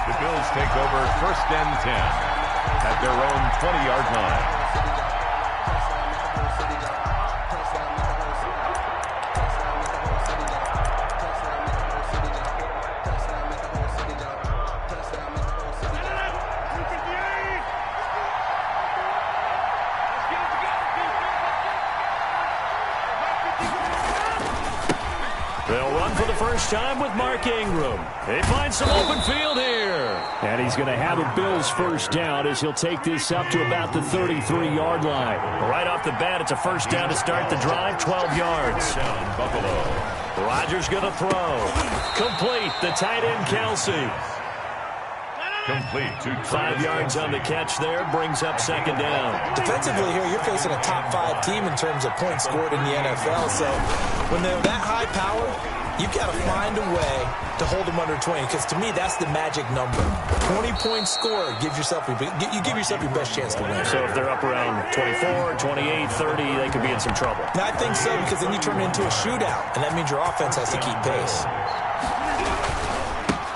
The Bills take over 1st and 10 at their own 20-yard line. They'll run for the first time with Mark Ingram. They find some open field here. And he's going to have a Bills first down as he'll take this up to about the 33-yard line. Right off the bat, it's a first down to start the drive, 12 yards. Buffalo. Rodgers going to throw. Complete, the tight end Kelsey. Complete to 5 yards on the catch there, brings up second down. Defensively here, you're facing a top 5 team in terms of points scored in the NFL. So when they're that high power, you've got to find a way to hold them under 20. Because to me, that's the magic number. 20-point score gives yourself you give yourself your best chance to win. So if they're up around 24, 28, 30, they could be in some trouble. I think so, because then you turn it into a shootout, and that means your offense has to keep pace.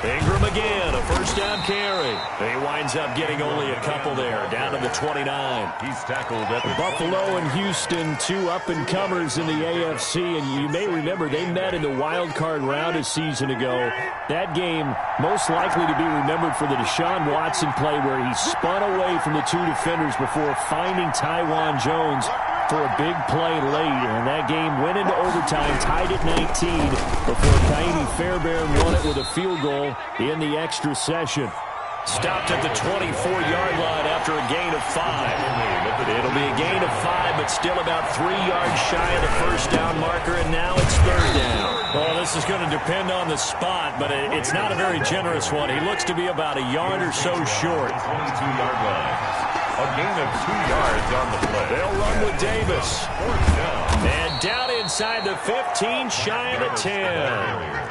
Ingram again, a first down carry. He winds up getting only a couple there, down to the 29. He's tackled at the Buffalo and Houston, two up-and-comers in the AFC, and you may remember they met in the wild card round a season ago. That game most likely to be remembered for the Deshaun Watson play where he spun away from the two defenders before finding Tywan Jones for a big play late, and that game went into overtime, tied at 19 before Kaimi Fairbairn won it with a field goal in the extra session. Stopped at the 24-yard line after a gain of 5. It'll be a gain of 5, but still about 3 yards shy of the first down marker, and now it's third down. Well, this is going to depend on the spot, but it's not a very generous one. He looks to be about a yard or so short. 22-yard line. A gain of 2 yards on the play. They'll run with Davis. And down inside the 15, shy of the 10.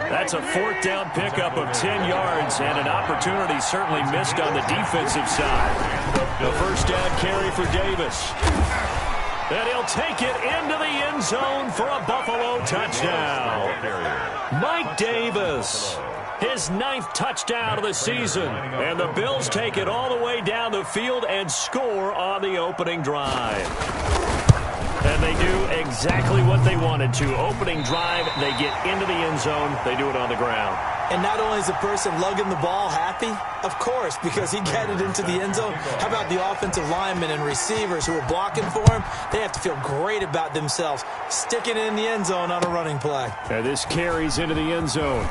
That's a fourth down pickup of 10 yards, and an opportunity certainly missed on the defensive side. The first down carry for Davis. And he'll take it into the end zone for a Buffalo touchdown. Mike Davis. His 9th touchdown of the season. And the Bills take it all the way down the field and score on the opening drive. And they do exactly what they wanted to. Opening drive, they get into the end zone. They do it on the ground. And not only is the person lugging the ball happy, of course, because he got it into the end zone. How about the offensive linemen and receivers who are blocking for him? They have to feel great about themselves, sticking it in the end zone on a running play. And this carries into the end zone.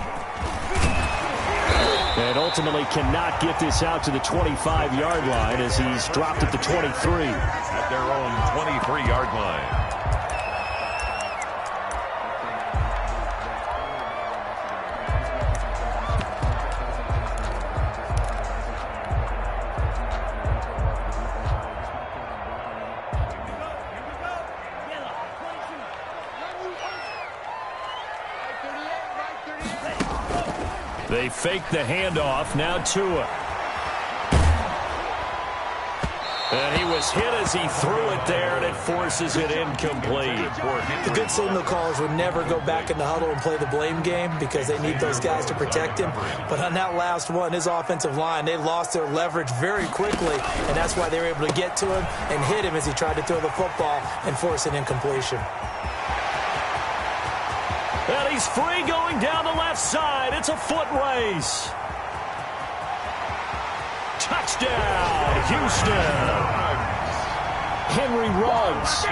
And ultimately cannot get this out to the 25-yard line as he's dropped at the 23. At their own 23-yard line. They fake the handoff. Now Tua. And he was hit as he threw it there, and it forces it incomplete. The good signal callers would never go back in the huddle and play the blame game because they need those guys to protect him. But on that last one, his offensive line, they lost their leverage very quickly, and that's why they were able to get to him and hit him as he tried to throw the football and force an incompletion. And he's free going down the left side. It's a foot race. Touchdown, Houston. Henry Ruggs,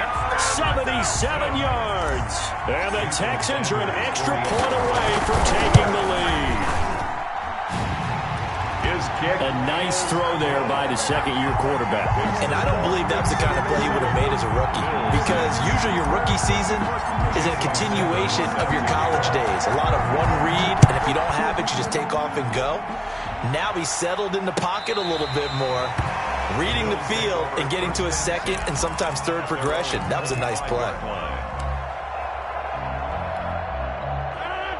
77 yards. And the Texans are an extra point away from taking the lead. His kick. A nice throw there by the second-year quarterback. And I don't believe that's the kind of play he would have made as a rookie, because usually your rookie season is a continuation of your college days. A lot of one read, and if you don't have it, you just take off and go. Now he's settled in the pocket a little bit more, reading the field and getting to a second and sometimes third progression. That was a nice play.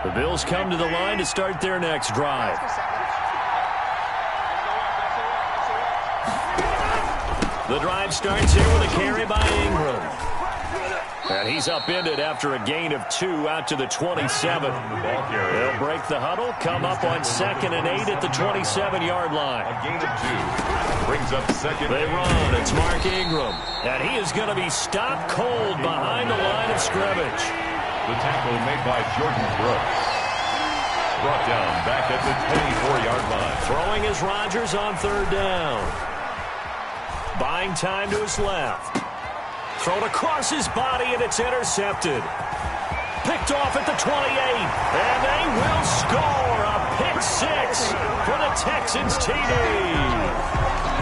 The Bills come to the line to start their next drive. The drive starts here with a carry by Ingram. And he's upended after a gain of 2 out to the 27. They'll break the huddle, come up on 2nd and 8 at the 27-yard line. A gain of 2 brings up 2nd. They run. It's Mark Ingram. And he is going to be stopped cold behind the line of scrimmage. The tackle made by Jordan Brooks. Brought down back at the 24-yard line. Throwing is Rodgers on 3rd down. Buying time to his left. Thrown across his body, and it's intercepted. Picked off at the 28. And they will score a pick 6 for the Texans TD.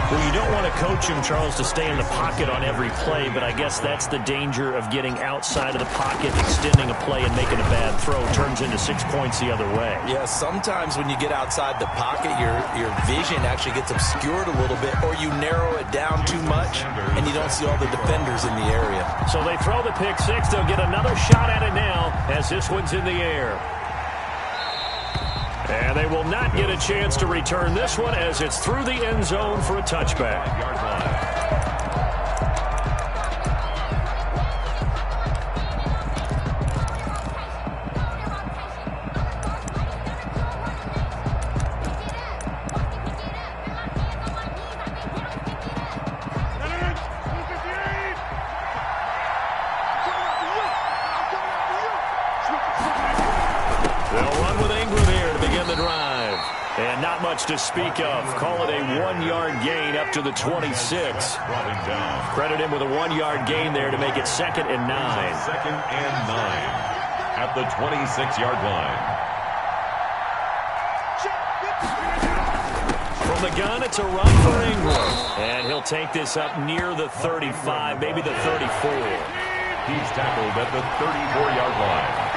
Well, you don't want to coach him, Charles, to stay in the pocket on every play, but I guess that's the danger of getting outside of the pocket, extending a play, and making a bad throw. Turns into 6 points the other way. Yeah, sometimes when you get outside the pocket, your vision actually gets obscured a little bit, or you narrow it down too much, and you don't see all the defenders in the area. So they throw the pick 6. They'll get another shot at it now as this one's in the air. And they will not get a chance to return this one as it's through the end zone for a touchback. To speak of. Call it a 1-yard gain up to the 26. Credit him with a 1-yard gain there to make it 2nd and 9. 2nd and 9 at the 26-yard line. From the gun, it's a run for Ingram. And he'll take this up near the 35, maybe the 34. He's tackled at the 34-yard line.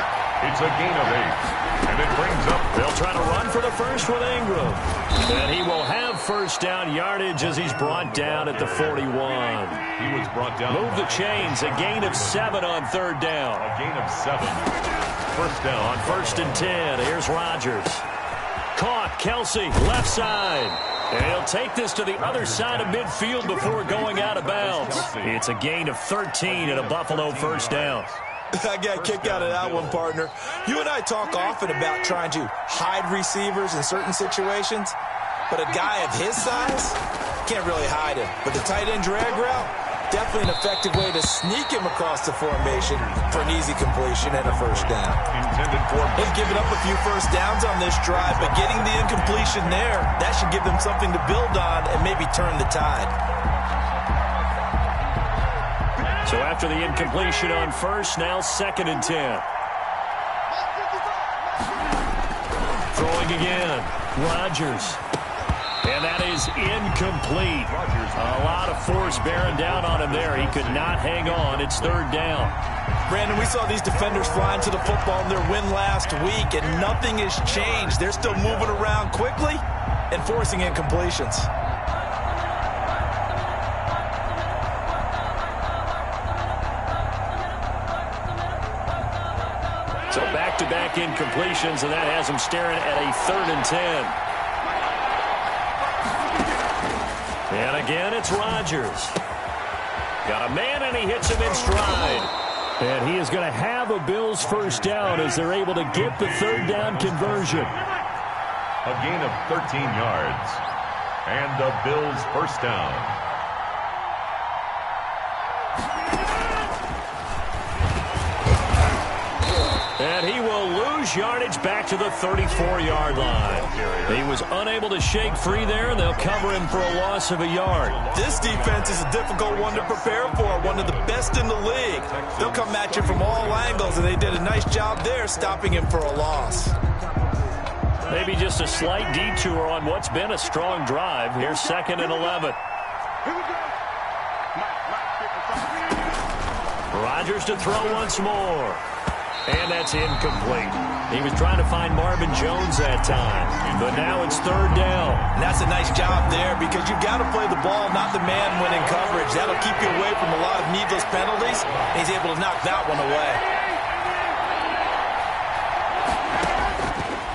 It's a gain of 8. And it brings up. They'll try to run for the first with Ingram. And he will have first down yardage as he's brought down at the 41. He was brought down. Move the chains. A gain of 7 on 3rd down. A gain of 7. First down. On 1st and 10, here's Rodgers. Caught. Kelsey, left side. And he'll take this to the other side of midfield before going out of bounds. It's a gain of 13 and a Buffalo first down. I got a kick out of that one, partner. You and I talk often about trying to hide receivers in certain situations, but a guy of his size can't really hide him. But the tight end drag route, definitely an effective way to sneak him across the formation for an easy completion and a first down. Intended for. They've given up a few first downs on this drive, but getting the incompletion there, that should give them something to build on and maybe turn the tide. So after the incompletion on 1st, now 2nd and 10. Throwing again. Rodgers. And that is incomplete. A lot of force bearing down on him there. He could not hang on. It's 3rd down. Brandon, we saw these defenders flying to the football in their win last week, and nothing has changed. They're still moving around quickly and forcing incompletions. So back-to-back incompletions, and that has him staring at a 3rd and 10. And again, it's Rodgers. Got a man, and he hits him in stride. And he is going to have a Bills first down as they're able to get the 3rd down conversion. A gain of 13 yards. And the Bills first down. And he will lose yardage back to the 34-yard line. He was unable to shake free there, and they'll cover him for a loss of a yard. This defense is a difficult one to prepare for, one of the best in the league. They'll come at you from all angles, and they did a nice job there stopping him for a loss. Maybe just a slight detour on what's been a strong drive. Here's 2nd and 11. Rodgers to throw once more. And that's incomplete. He was trying to find Marvin Jones that time. But now it's 3rd down. And that's a nice job there because you've got to play the ball, not the man when in coverage. That'll keep you away from a lot of needless penalties. And he's able to knock that one away.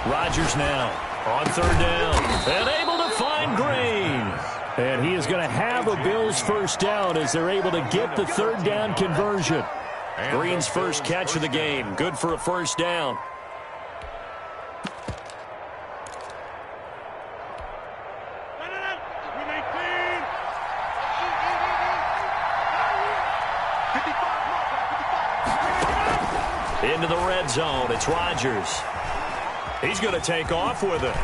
Rodgers now on 3rd down. And able to find Green. And he is going to have a Bills first down as they're able to get the 3rd down conversion. Green's first catch of the game. Good for a first down. Into the red zone. It's Rodgers. He's going to take off with it.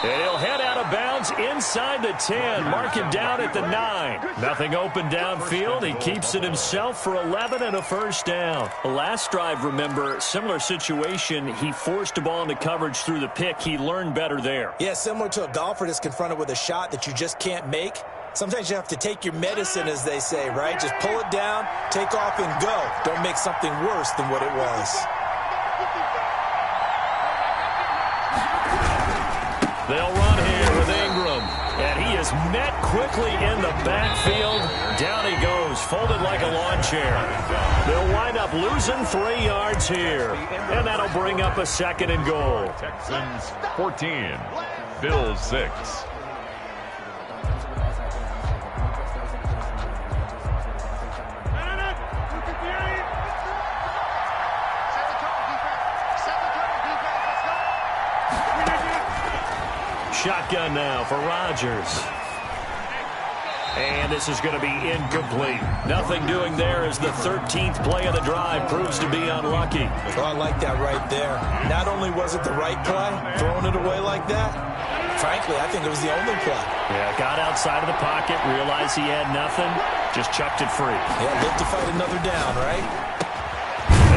And he'll head out of bounds inside the 10. Mark him down at the 9. Nothing open downfield. He keeps it himself for 11 and a first down. The last drive, remember, similar situation. He forced a ball into coverage through the pick. He learned better there. Yeah, similar to a golfer that's confronted with a shot that you just can't make. Sometimes you have to take your medicine, as they say, right? Just pull it down, take off, and go. Don't make something worse than what it was. They'll run here with Ingram. And he is met quickly in the backfield. Down he goes, folded like a lawn chair. They'll wind up losing 3 yards here. And that'll bring up a 2nd and goal. Texans 14, Bills 6. Shotgun now for Rodgers. And this is going to be incomplete. Nothing doing there as the 13th play of the drive proves to be unlucky. Well, I like that right there. Not only was it the right play, throwing it away like that, frankly, I think it was the only play. Yeah, got outside of the pocket, realized he had nothing, just chucked it free. Yeah, live to fight another down, right?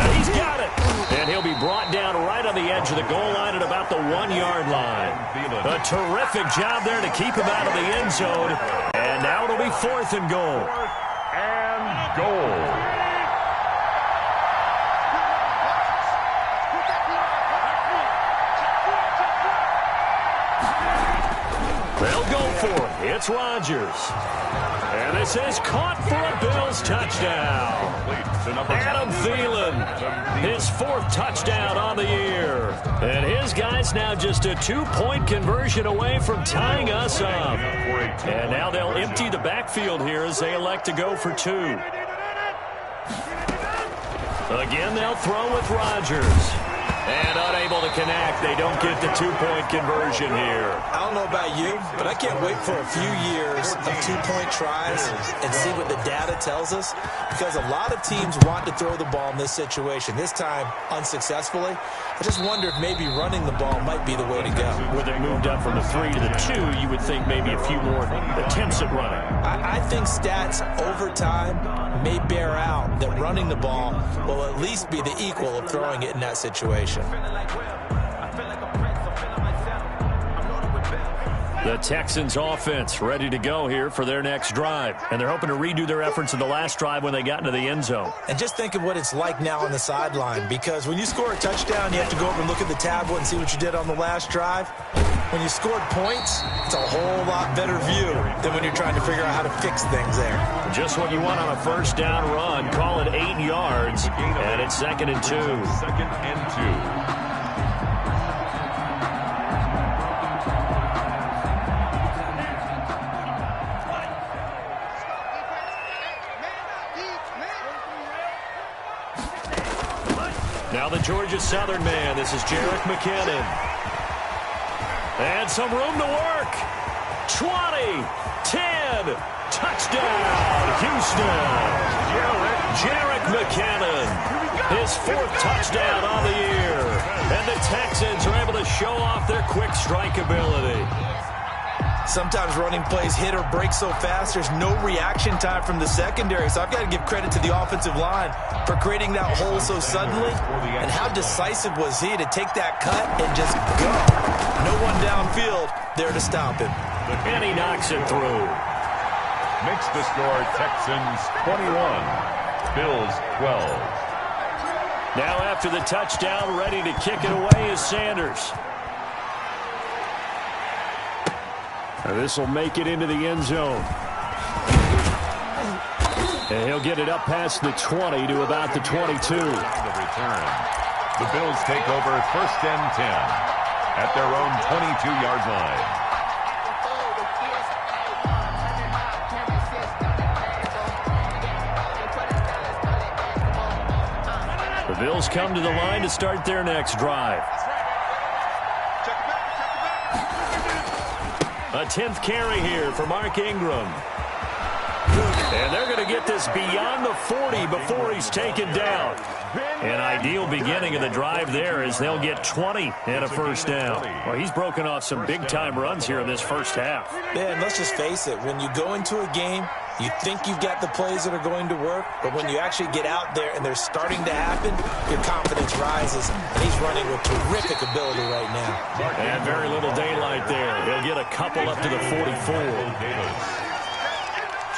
And he's got it. And he'll be brought down right on the edge of the goal line at about the 1-yard line. A terrific job there to keep him out of the end zone. And now it'll be 4th and goal. And goal. They'll go for it. It's Rodgers. And this is caught for a Bills touchdown. Adam Thielen, his 4th touchdown on the year. And his guys now just a 2-point conversion away from tying us up. And now they'll empty the backfield here as they elect to go for 2. Again, they'll throw with Rodgers. And unable to connect. They don't get the 2-point conversion here. I don't know about you, but I can't wait for a few years of 2-point tries and see what the data tells us, because a lot of teams want to throw the ball in this situation. This time, unsuccessfully. I just wonder if maybe running the ball might be the way to go. With it moved up from the 3 to the 2, you would think maybe a few more attempts at running. I think stats over time may bear out that running the ball will at least be the equal of throwing it in that situation. The Texans offense ready to go here for their next drive. And they're hoping to redo their efforts in the last drive when they got into the end zone. And just think of what it's like now on the sideline, because when you score a touchdown, you have to go over and look at the tablet and see what you did on the last drive. When you scored points, it's a whole lot better view than when you're trying to figure out how to fix things there. Just what you want on a first down run. Call it 8 yards, and it's 2nd and 2. 2nd and 2. Now the Georgia Southern man. This is Jerick McKinnon. And some room to work. 20, 10, touchdown, Houston. Jerick McKinnon, his 4th touchdown on the year. And the Texans are able to show off their quick strike ability. Sometimes running plays hit or break so fast, there's no reaction time from the secondary. So I've got to give credit to the offensive line for creating that hole so suddenly. And how decisive was he to take that cut and just go. No one downfield there to stop him. And he knocks it through. Makes the score Texans 21, Bills 12. Now after the touchdown, ready to kick it away is Sanders. And this will make it into the end zone. And he'll get it up past the 20 to about the 22. The return. The Bills take over 1st and 10 at their own 22-yard line. Bills come to the line to start their next drive. A 10th carry here for Mark Ingram. And they're going to get this beyond the 40 before he's taken down. An ideal beginning of the drive there as they'll get 20 and a first down. Well, he's broken off some big-time runs here in this first half. Man, let's just face it. When you go into a game, you think you've got the plays that are going to work, but when you actually get out there and they're starting to happen, your confidence rises, and he's running with terrific ability right now. And very little daylight there. He'll get a couple up to the 44.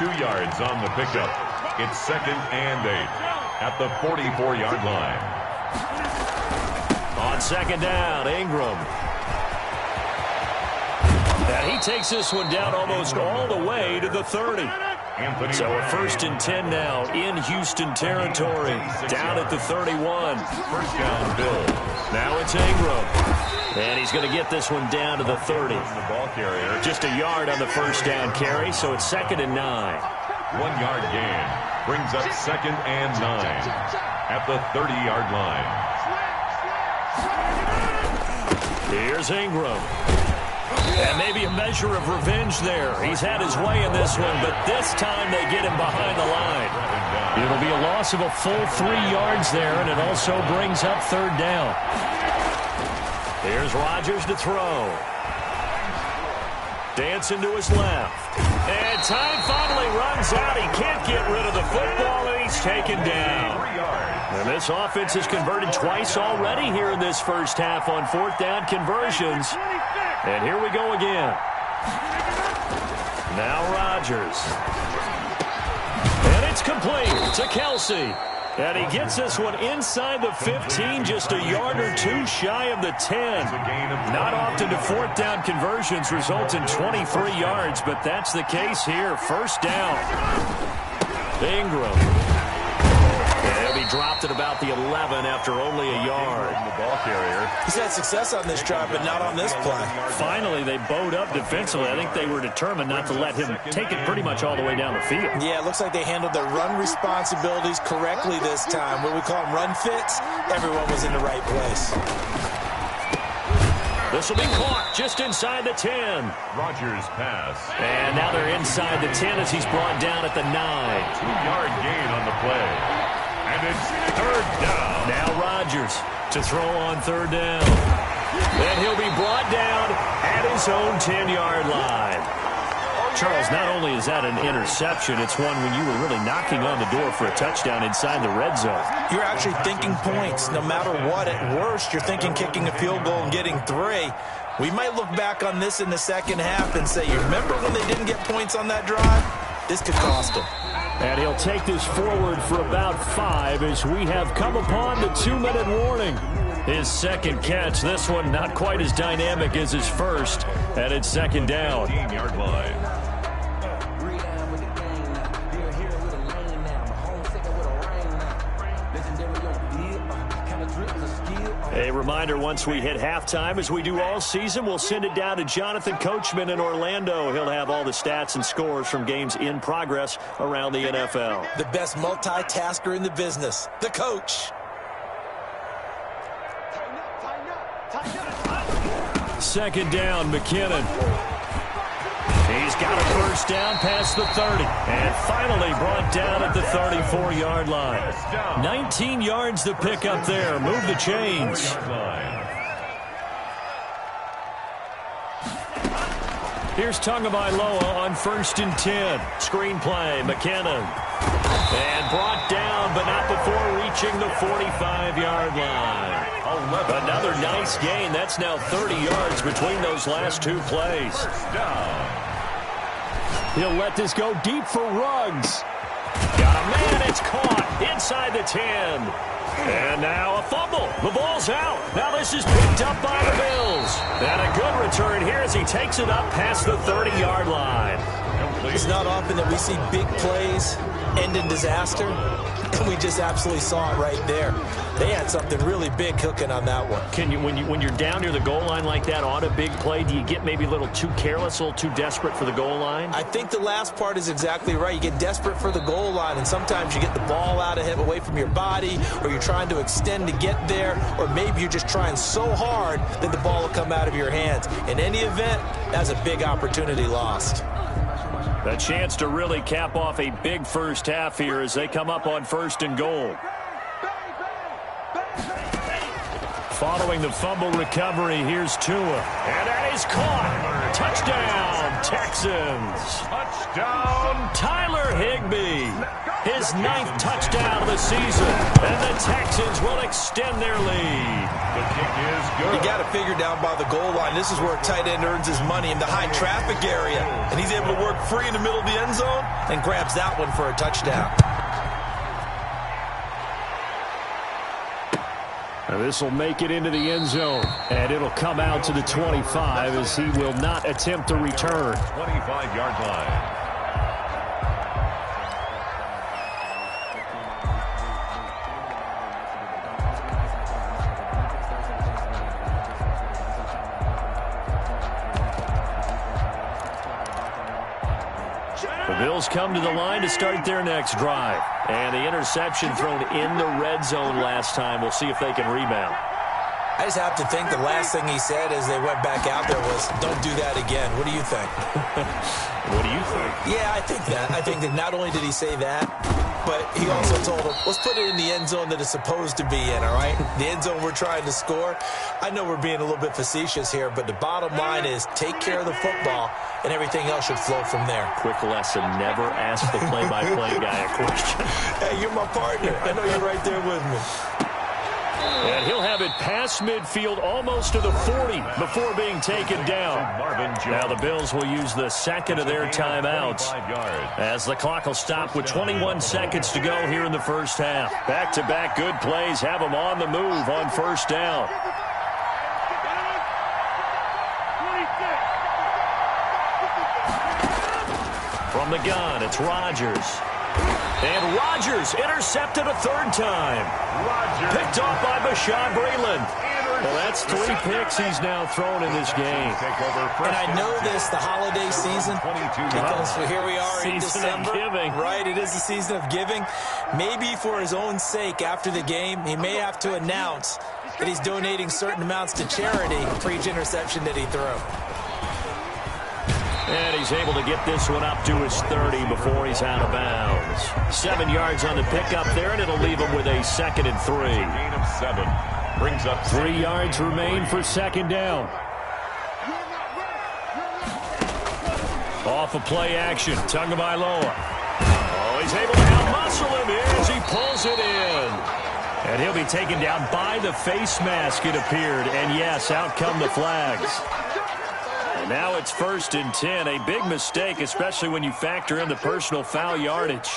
2 yards on the pickup. It's 2nd and 8 at the 44-yard line. On 2nd down, Ingram. And he takes this one down almost all the way to the 30. So a 1st and 10 now in Houston territory, down at the 31. First down, Bills. Now it's Ingram. And he's going to get this one down to the 30. The ball carrier. Just a yard on the first down carry, so it's 2nd and 9. 1 yard gain brings up 2nd and 9 at the 30-yard line. Here's Ingram. And maybe a measure of revenge there. He's had his way in this one, but this time they get him behind the line. It'll be a loss of a full 3 yards there, and it also brings up 3rd down. Here's Rodgers to throw. Dancing to his left. And time finally runs out. He can't get rid of the football, and he's taken down. And this offense has converted twice already here in this first half on 4th down conversions. And here we go again. Now Rodgers. And it's complete to Kelsey. And he gets this one inside the 15, just a yard or 2 shy of the 10. Not often do 4th down conversions result in 23 yards, but that's the case here. First down. Ingram. And he dropped at about the 11 after only a yard. The ball carrier. He's had success on this drive, but not on this play. Finally, they bowed up defensively. I think they were determined not to let him take it pretty much all the way down the field. Yeah, it looks like they handled their run responsibilities correctly this time. What we call them run fits, everyone was in the right place. This will be caught just inside the 10. Rodgers pass. And now they're inside the 10 as he's brought down at the 9. 2-yard gain on the play. And it's 3rd down. Now Rodgers to throw on 3rd down. Then he'll be brought down at his own 10-yard line. Charles, not only is that an interception, it's one when you were really knocking on the door for a touchdown inside the red zone. You're actually thinking points. No matter what, at worst, you're thinking kicking a field goal and getting 3. We might look back on this in the second half and say, you remember when they didn't get points on that drive? This could cost them. And he'll take this forward for about 5 as we have come upon the 2-minute warning. His 2nd catch, this one not quite as dynamic as his first, and it's 2nd down. 15-yard line. A reminder, once we hit halftime, as we do all season, we'll send it down to Jonathan Coachman in Orlando. He'll have all the stats and scores from games in progress around the NFL. The best multitasker in the business, the coach. 2nd down, McKinnon. He's got a first down past the 30. And finally brought down at the 34-yard line. 19 yards to pick up there. Move the chains. Here's Tagovailoa on 1st and 10. Screen play, McKinnon. And brought down, but not before reaching the 45-yard line. Another nice gain. That's now 30 yards between those last 2 plays. He'll let this go deep for Ruggs. Got a man. It's caught inside the 10. And now a fumble. The ball's out. Now this is picked up by the Bills. And a good return here as he takes it up past the 30-yard line. please. It's not often that we see big plays end in disaster, and we just absolutely saw it right there. They had something really big cooking on that one. Can you, when you're down near the goal line like that on a big play, do you get maybe a little too careless, a little too desperate for the goal line? I think the last part is exactly right. You get desperate for the goal line, and sometimes you get the ball out of him away from your body, or you're trying to extend to get there, or maybe you're just trying so hard that the ball will come out of your hands. In any event, that's a big opportunity lost. A chance to really cap off a big first half here as they come up on 1st and goal. Following the fumble recovery, here's Tua. And that is caught. Touchdown, Texans. Touchdown. Tyler Higbee. His 9th touchdown of the season. And the Texans will extend their lead. The kick is good. You got to figure down by the goal line. This is where a tight end earns his money in the high traffic area. And he's able to work free in the middle of the end zone and grabs that one for a touchdown. This will make it into the end zone, and it'll come out to the 25 as he will not attempt to return. 25-yard line. The Bills come to the line to start their next drive. And the interception thrown in the red zone last time. We'll see if they can rebound. I just have to think the last thing he said as they went back out there was, don't do that again. What do you think? What do you think? Yeah, I think that. I think that not only did he say that, but he also told him, let's put it in the end zone that it's supposed to be in, all right? The end zone we're trying to score. I know we're being a little bit facetious here, but the bottom line is take care of the football, and everything else should flow from there. Quick lesson, never ask the play-by-play guy a question. Hey, you're my partner. I know you're right there with me. And he'll have it past midfield almost to the 40 before being taken down. Now the Bills will use the second of their timeouts as the clock will stop with 21 seconds to go here in the first half. Back-to-back good plays have them on the move on 1st down. From the gun, it's Rodgers. And Rodgers intercepted a 3rd time. Picked off by Bashaud Breeland. Well, that's 3 picks he's now thrown in this game. And I know this, the holiday season, because here we are in December. Season of giving. Right, it is the season of giving. Maybe for his own sake after the game, he may have to announce that he's donating certain amounts to charity for each interception that he threw. And he's able to get this one up to his 30 before he's out of bounds. 7 yards on the pickup there, and it'll leave him with a 2nd and 3. Gain of 7. Brings up 3 yards remain for 2nd down. Off of play action, Tagovailoa. Oh, he's able to out-muscle him as he pulls it in. And he'll be taken down by the face mask, it appeared. And yes, out come the flags. Now it's 1st and 10, a big mistake, especially when you factor in the personal foul yardage.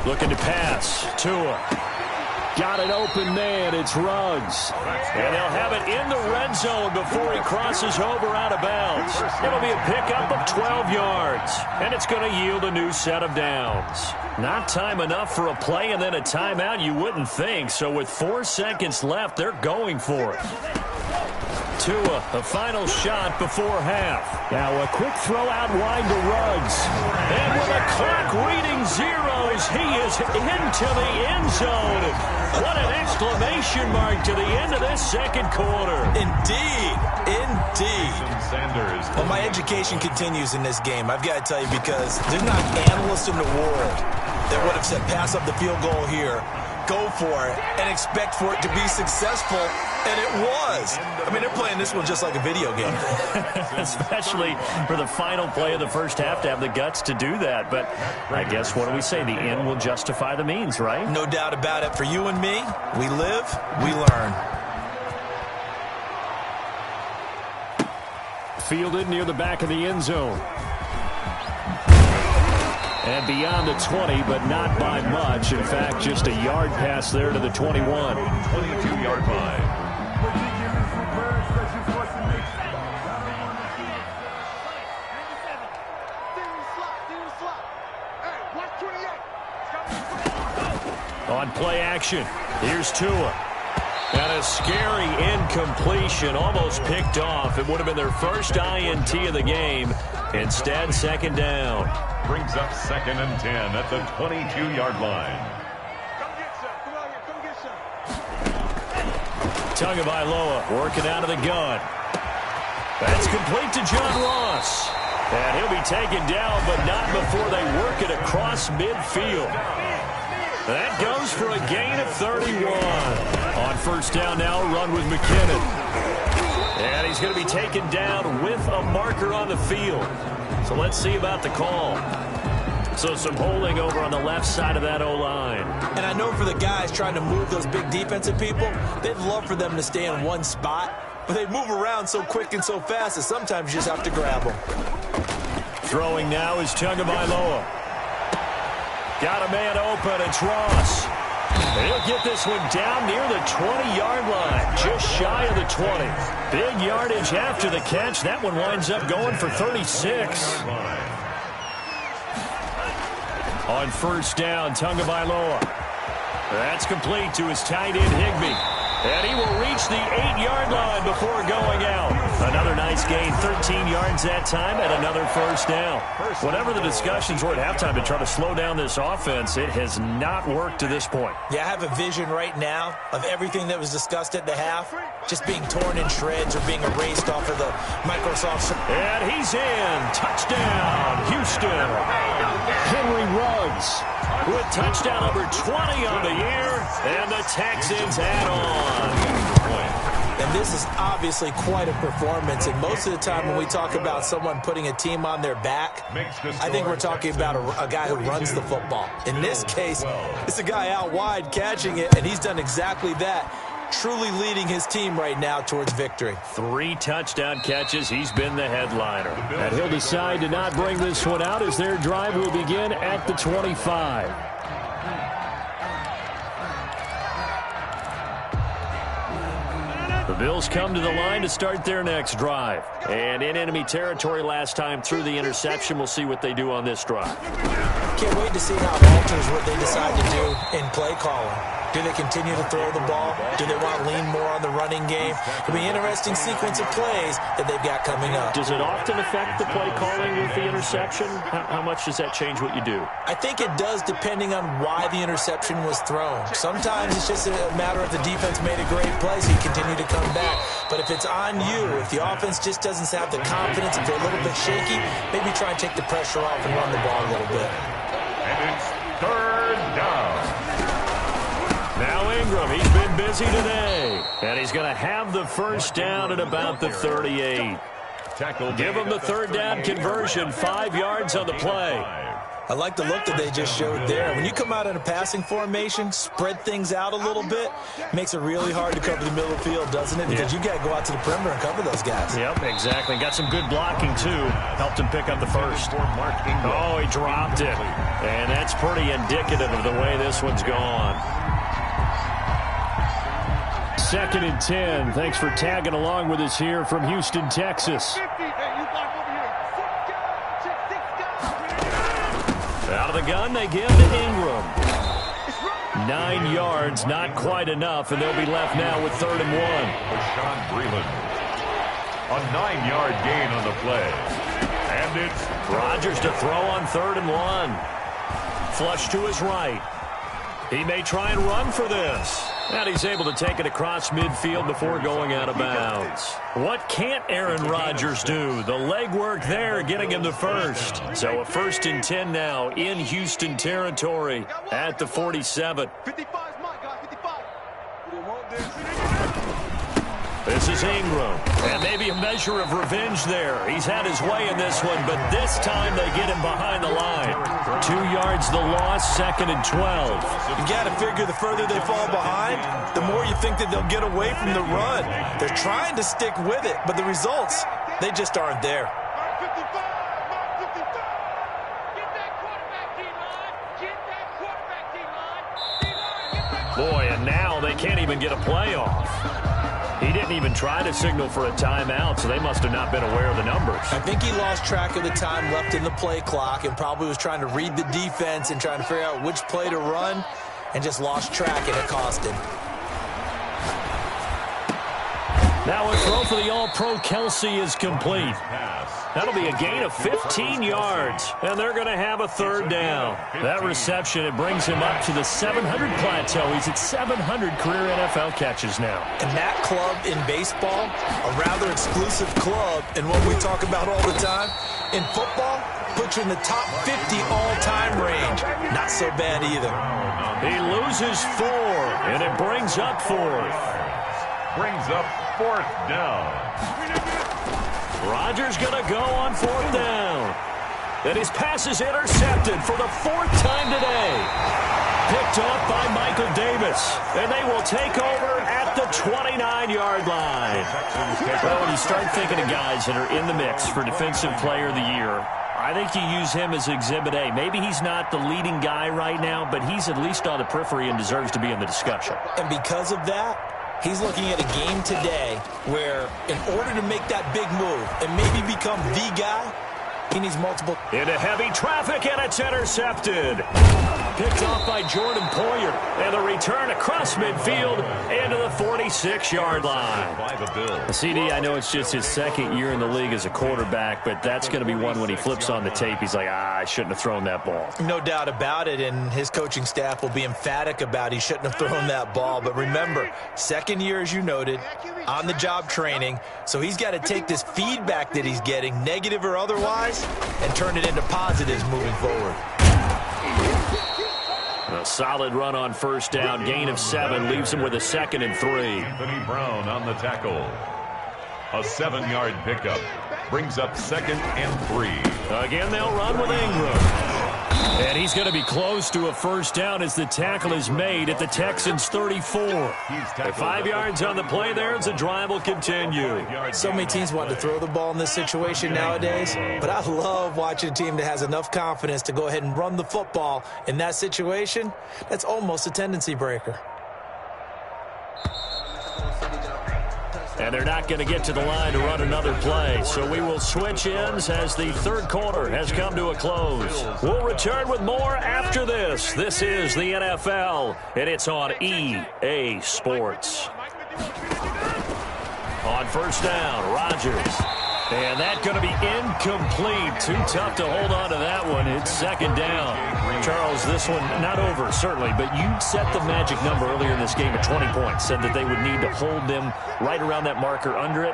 Looking to pass. Tua. Got an open man. It's Ruggs. And they'll have it in the red zone before he crosses over out of bounds. It'll be a pickup of 12 yards. And it's going to yield a new set of downs. Not time enough for a play and then a timeout, you wouldn't think. So with 4 seconds left, they're going for it. Tua, a final shot before half. Now a quick throw out wide to Ruggs. And with the clock reading zeros, he is into the end zone. What an exclamation mark to the end of this 2nd quarter. Indeed. Indeed. Sanders. Well, my education continues in this game. I've got to tell you, because there's not an analyst in the world that would have said pass up the field goal here, go for it, and expect for it to be successful, and it was. I mean, they're playing this one just like a video game. Especially for the final play of the first half to have the guts to do that. But I guess, what do we say? The end will justify the means, right? No doubt about it. For you and me, we live, we learn. Fielded near the back of the end zone. And beyond the 20, but not by much. In fact, just a yard pass there to the 21. 22-yard line. On play action, here's Tua. And a scary incompletion, almost picked off. It would have been their first INT of the game. Instead, second down. Brings up 2nd and 10 at the 22-yard line. Tagovailoa working out of the gun. That's complete to John Ross. And he'll be taken down, but not before they work it across midfield. That goes for a gain of 31. On first down now, run with McKinnon. And he's going to be taken down with a marker on the field. So let's see about the call. So some holding over on the left side of that O-line. And I know for the guys trying to move those big defensive people, they'd love for them to stay in one spot. But they move around so quick and so fast that sometimes you just have to grab them. Throwing now is Tagovailoa. Got a man open. It's Ross. And he'll get this one down near the 20-yard line, just shy of the 20. Big yardage after the catch. That one winds up going for 36. On first down, Tagovailoa. That's complete to his tight end, Higbee. And he will reach the 8-yard line before going out. Another nice gain, 13 yards that time, and another first down. Whatever the discussions were at halftime to try to slow down this offense, it has not worked to this point. Yeah, I have a vision right now of everything that was discussed at the half just being torn in shreds or being erased off of the Microsoft. And he's in. Touchdown, Houston. Henry Ruggs with touchdown number 20 on the year, and the Texans add on. And this is obviously quite a performance, and most of the time when we talk about someone putting a team on their back, I think we're talking about a guy who runs the football. In this case, it's a guy out wide catching it, and he's done exactly that, truly leading his team right now towards victory. 3 touchdown catches. He's been the headliner. And he'll decide to not bring this one out as their drive will begin at the 25. The Bills come to the line to start their next drive. And in enemy territory last time through the interception. We'll see what they do on this drive. Can't wait to see how it alters what they decide to do in play calling. Do they continue to throw the ball? Do they want to lean more on the running game? It'll be an interesting sequence of plays that they've got coming up. Does it often affect the play calling with the interception? How much does that change what you do? I think it does depending on why the interception was thrown. Sometimes it's just a matter of the defense made a great play, so you continue to come back. But if it's on you, if the offense just doesn't have the confidence, if they're a little bit shaky, maybe try and take the pressure off and run the ball a little bit. And it's 3rd down. Now Ingram, he's been busy today. And he's going to have the first down at about the 38. Give him the 3rd down conversion, 5 yards on the play. I like the look that they just showed there. When you come out in a passing formation, spread things out a little bit, makes it really hard to cover the middle of the field, doesn't it? Because you got to go out to the perimeter and cover those guys. Yep, exactly. Got some good blocking, too. Helped him pick up the first. Oh, he dropped it. And that's pretty indicative of the way this one's gone. 2nd and 10. Thanks for tagging along with us here from Houston, Texas. Out of the gun, they give to Ingram. 9 yards, not quite enough, and they'll be left now with 3rd and 1. Sean Breland. A 9-yard gain on the play. And it's Rodgers to throw on 3rd and 1. Flush to his right. He may try and run for this. And he's able to take it across midfield before going out of bounds. What can't Aaron Rodgers do? The legwork there getting him the first. So a 1st and 10 now in Houston territory at the 47. This is Ingram. And maybe a measure of revenge there. He's had his way in this one, but this time they get him behind the line. 2 yards the loss, 2nd and 12. You got to figure the further they fall behind, the more you think that they'll get away from the run. They're trying to stick with it, but the results, they just aren't there. Boy, and now they can't even get a play off. He didn't even try to signal for a timeout, so they must have not been aware of the numbers. I think he lost track of the time left in the play clock and probably was trying to read the defense and trying to figure out which play to run and just lost track, and it cost him. Now a throw for the All-Pro Kelsey is complete. That'll be a gain of 15 yards, and they're going to have a third down. That reception, it brings him up to the 700 plateau. He's at 700 career NFL catches now. And that club in baseball, a rather exclusive club, and what we talk about all the time, in football, puts you in the top 50 all-time range. Not so bad either. He loses 4, and it brings up 4th. Brings up 4th down. Rodgers going to go on 4th down. And his pass is intercepted for the 4th time today. Picked off by Michael Davis. And they will take over at the 29-yard line. Well, when you start thinking of guys that are in the mix for Defensive Player of the Year, I think you use him as Exhibit A. Maybe he's not the leading guy right now, but he's at least on the periphery and deserves to be in the discussion. And because of that, he's looking at a game today where, in order to make that big move and maybe become the guy, he needs multiple. Into heavy traffic, and it's intercepted. Picked off by Jordan Poyer. And the return across midfield into the 46-yard line. CD, I know it's just his second year in the league as a quarterback, but that's going to be one when he flips on the tape. He's like, I shouldn't have thrown that ball. No doubt about it, and his coaching staff will be emphatic about he shouldn't have thrown that ball. But remember, second year, as you noted, on-the-job training, so he's got to take this feedback that he's getting, negative or otherwise, and turn it into positives moving forward. A solid run on 1st down, gain of 7, leaves him with a 2nd and 3. Anthony Brown on the tackle. A 7-yard pickup. Brings up 2nd and 3. Again, they'll run with Ingram. And he's going to be close to a 1st down as the tackle is made at the Texans' 34. 5 yards on the play there as the drive will continue. So many teams want to throw the ball in this situation nowadays, but I love watching a team that has enough confidence to go ahead and run the football in that situation. That's almost a tendency breaker. And they're not going to get to the line to run another play. So we will switch ends as the 3rd quarter has come to a close. We'll return with more after this. This is the NFL, and it's on EA Sports. On 1st down, Rodgers. And that's going to be incomplete. Too tough to hold on to that one. It's 2nd down. Charles, this one not over, certainly, but you set the magic number earlier in this game at 20 points. Said that they would need to hold them right around that marker under it.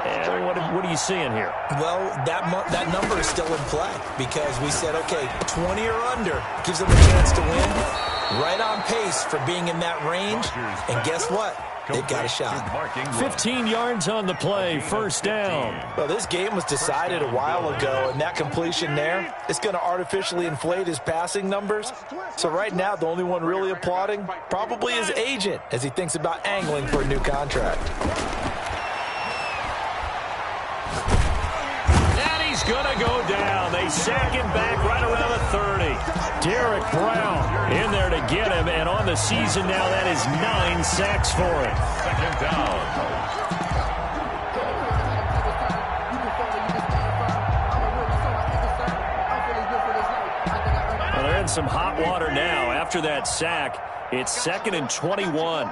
And what are you seeing here? Well, that number is still in play because we said, okay, 20 or under gives them a chance to win. Right on pace for being in that range. And guess what? They've got a shot. 15 yards on the play, 1st down. Well, this game was decided a while ago, and that completion there is going to artificially inflate his passing numbers. So right now, the only one really applauding probably his agent as he thinks about angling for a new contract. And he's going to go down. They sack him back right around the 30. Derek Brown in there to get him, and on the season now, that is 9 sacks for him. 2nd down. Well, they're in some hot water now. After that sack, it's 2nd and 21.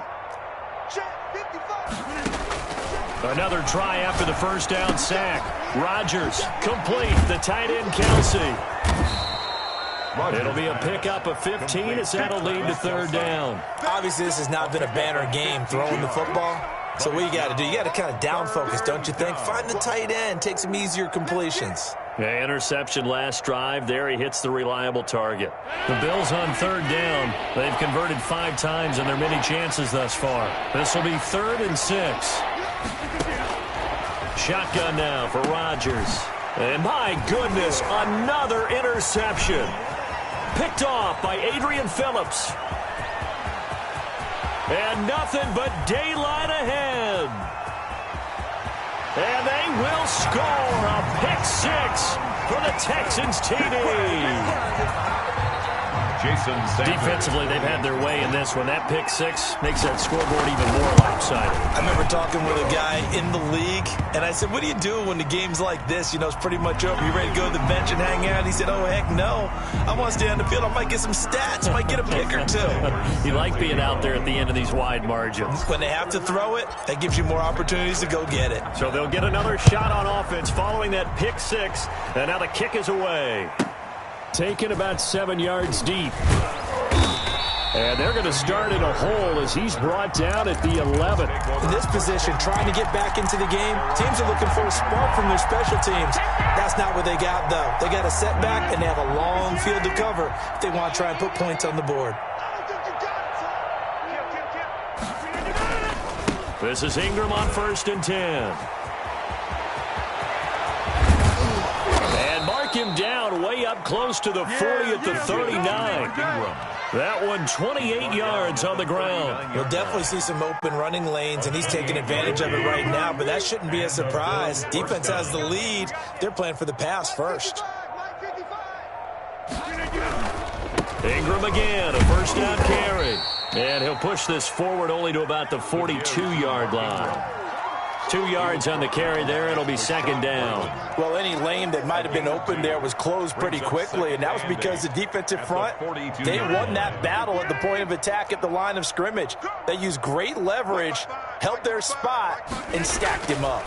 Another try after the 1st down sack. Rodgers complete. The tight end, Kelsey. It'll be a pickup of 15 as that'll lead to 3rd down. Obviously, this has not been a banner game throwing the football. So what you got to do, you got to kind of down focus, don't you think? Find the tight end, take some easier completions. Yeah, interception last drive. There he hits the reliable target. The Bills on 3rd down. They've converted 5 times in their many chances thus far. This will be 3rd and 6. Shotgun now for Rodgers. And my goodness, another interception. Picked off by Adrian Phillips. And nothing but daylight ahead. And they will score a pick 6 for the Texans TD. Defensively, they've had their way in this one. That pick six makes that scoreboard even more lopsided. I remember talking with a guy in the league, and I said, what do you do when the game's like this? You know, it's pretty much over. You ready to go to the bench and hang out? He said, oh, heck no. I want to stay on the field. I might get some stats. I might get a pick or two. You like being out there at the end of these wide margins. When they have to throw it, that gives you more opportunities to go get it. So they'll get another shot on offense following that pick six, and now the kick is away. Taken about 7 yards deep. And they're going to start in a hole as he's brought down at the 11. In this position, trying to get back into the game, teams are looking for a spark from their special teams. That's not what they got, though. They got a setback, and they have a long field to cover if they want to try and put points on the board. This is Ingram on 1st and 10. Him down way up close to the 40 at the 39. That one 28 yards on the ground. You'll definitely see some open running lanes, and he's taking advantage of it right now, but that shouldn't be a surprise. Defense has the lead. They're playing for the pass first. Ingram again, a first down carry. And he'll push this forward only to about the 42-yard line. 2 yards on the carry there. It'll be 2nd down. Well, any lane that might have been open there was closed pretty quickly, and that was because the defensive front, they won that battle at the point of attack at the line of scrimmage. They used great leverage, held their spot, and stacked him up.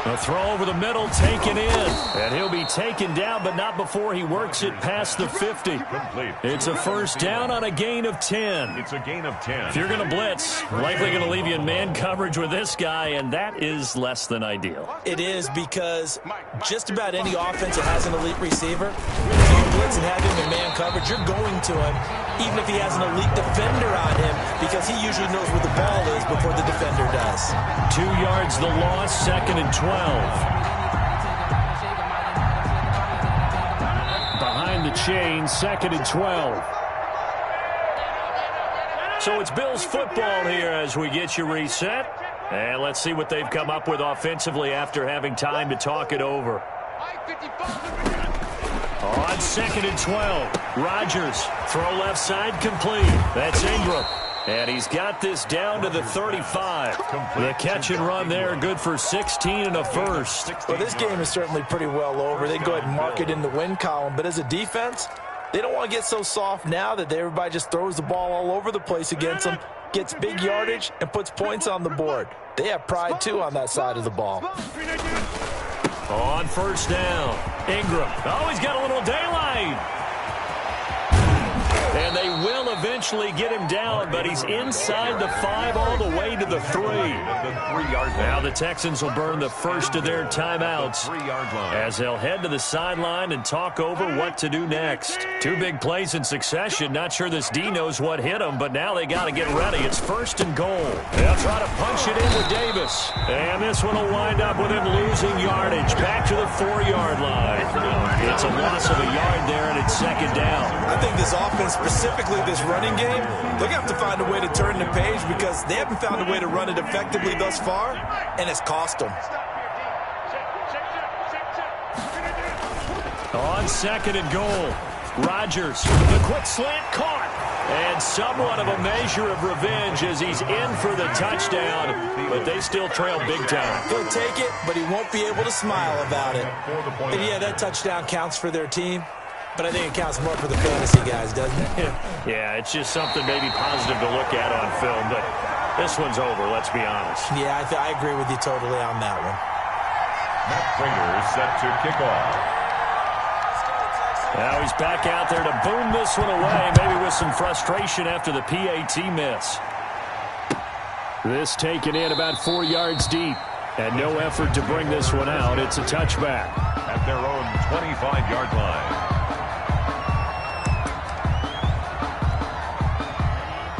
A throw over the middle, taken in. And he'll be taken down, but not before he works it past the 50. It's a first down on a gain of 10. It's a gain of 10. If you're going to blitz, likely going to leave you in man coverage with this guy, and that is less than ideal. It is, because just about any offense that has an elite receiver, if you blitz and have him in man coverage, you're going to him, even if he has an elite defender on him, because he usually knows where the ball is before the defender does. 2 yards the loss, 2nd and 12. Behind the chain, 2nd and 12. So it's Bills football here as we get you reset. And let's see what they've come up with offensively after having time to talk it over. On 2nd and 12, Rodgers, throw left side complete. That's Ingram. And he's got this down to the 35. The catch and run there, good for 16 and a first. Well, this game is certainly pretty well over. They go ahead and mark it in the win column. But as a defense, they don't want to get so soft now that everybody just throws the ball all over the place against them, gets big yardage, and puts points on the board. They have pride, too, on that side of the ball. On first down, Ingram. Oh, he's got a little daylight. And they will eventually get him down, but he's inside the 5 all the way to the 3. Now the Texans will burn the first of their timeouts as they'll head to the sideline and talk over what to do next. 2 big plays in succession. Not sure this D knows what hit him, but now they got to get ready. It's 1st and goal. They'll try to punch it in with Davis. And this one will wind up with him losing yardage back to the 4-yard line. It's a loss of a yard there, and it's 2nd down. I think this offense, specifically this running game, they're going to have to find a way to turn the page because they haven't found a way to run it effectively thus far, and it's cost them. On 2nd and goal, Rodgers, the quick slant caught. And somewhat of a measure of revenge as he's in for the touchdown, but they still trail big time. He'll take it, but he won't be able to smile about it. And yeah, that touchdown counts for their team, but I think it counts more for the fantasy guys, doesn't it? Yeah, it's just something maybe positive to look at on film, but this one's over, let's be honest. Yeah, I agree with you totally on that one. Matt Prater set to kick off. Now he's back out there to boom this one away, maybe with some frustration after the PAT miss. This taken in about 4 yards deep, and no effort to bring this one out. It's a touchback. At their own 25-yard line.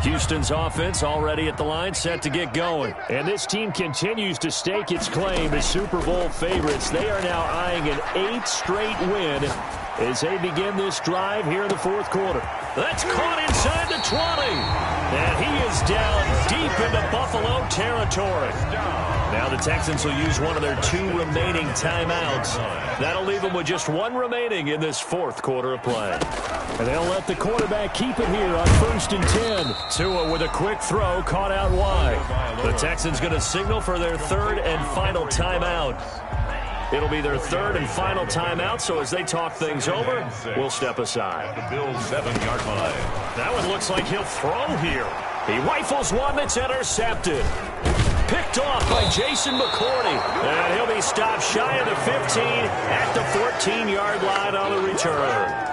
Houston's offense already at the line, set to get going. And this team continues to stake its claim as Super Bowl favorites. They are now eyeing an 8th straight win as they begin this drive here in the 4th quarter. That's caught inside the 20. And he is down deep into Buffalo territory. Now the Texans will use one of their 2 remaining timeouts. That'll leave them with just 1 remaining in this 4th quarter of play. And they'll let the quarterback keep it here on 1st and 10. Tua with a quick throw, caught out wide. The Texans going to signal for their 3rd and final timeout. It'll be their 3rd and final timeout, so as they talk things over, we'll step aside. The Bills' 7-yard line. That one looks like he'll throw here. He rifles one that's intercepted. Picked off by Jason McCourty. And he'll be stopped shy of the 15 at the 14-yard line on the return.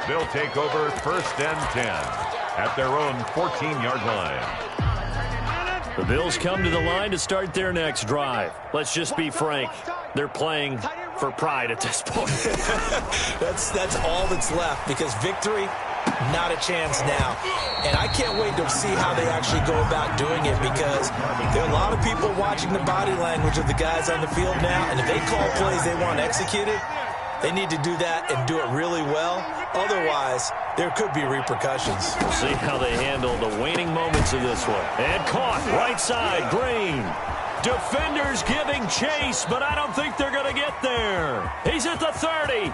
They'll take over 1st and 10 at their own 14-yard line. The Bills come to the line to start their next drive. Let's just be frank. They're playing for pride at this point. That's all that's left, because victory, not a chance now. And I can't wait to see how they actually go about doing it, because there are a lot of people watching the body language of the guys on the field now, and if they call plays they want executed, they need to do that and do it really well. Otherwise, there could be repercussions. We'll see how they handle the waning moments of this one. And caught, right side, Green. Defenders giving chase, but I don't think they're going to get there. He's at the 30.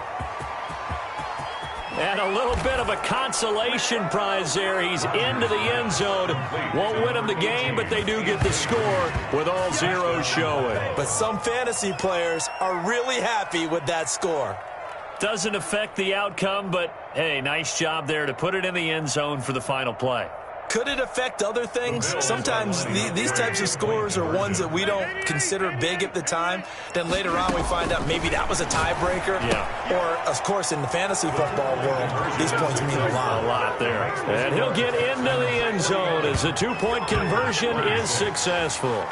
And a little bit of a consolation prize there. He's into the end zone. Won't win them the game, but they do get the score with all zeros showing. But some fantasy players are really happy with that score. Doesn't affect the outcome, but, hey, nice job there to put it in the end zone for the final play. Could it affect other things? Sometimes these types of scores are ones that we don't consider big at the time. Then later on we find out maybe that was a tiebreaker. Yeah. Or, of course, in the fantasy football world, these points mean a lot. A lot there. And he'll get into the end zone as the 2-point conversion is successful.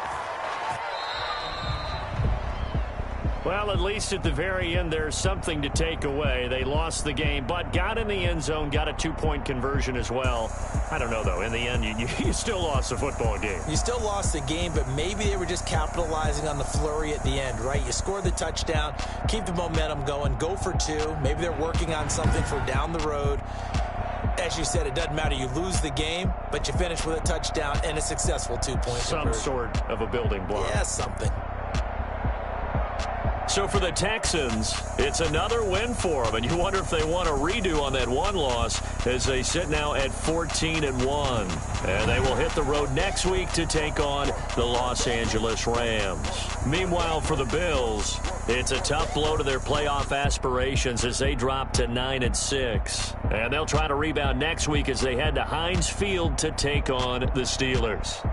Well, at least at the very end, there's something to take away. They lost the game, but got in the end zone, got a 2-point conversion as well. I don't know, though. In the end, you still lost the football game. You still lost the game, but maybe they were just capitalizing on the flurry at the end, right? You score the touchdown, keep the momentum going, go for 2. Maybe they're working on something for down the road. As you said, it doesn't matter. You lose the game, but you finish with a touchdown and a successful 2-point Some conversion. sort of a building block. Yeah, something. So for the Texans, it's another win for them, and you wonder if they want a redo on that one loss as they sit now at 14-1. And they will hit the road next week to take on the Los Angeles Rams. Meanwhile, for the Bills, it's a tough blow to their playoff aspirations as they drop to 9-6. And they'll try to rebound next week as they head to Heinz Field to take on the Steelers.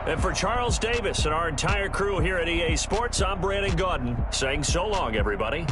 And for Charles Davis and our entire crew here at EA Sports, I'm Brandon Gaudin saying so long, everybody.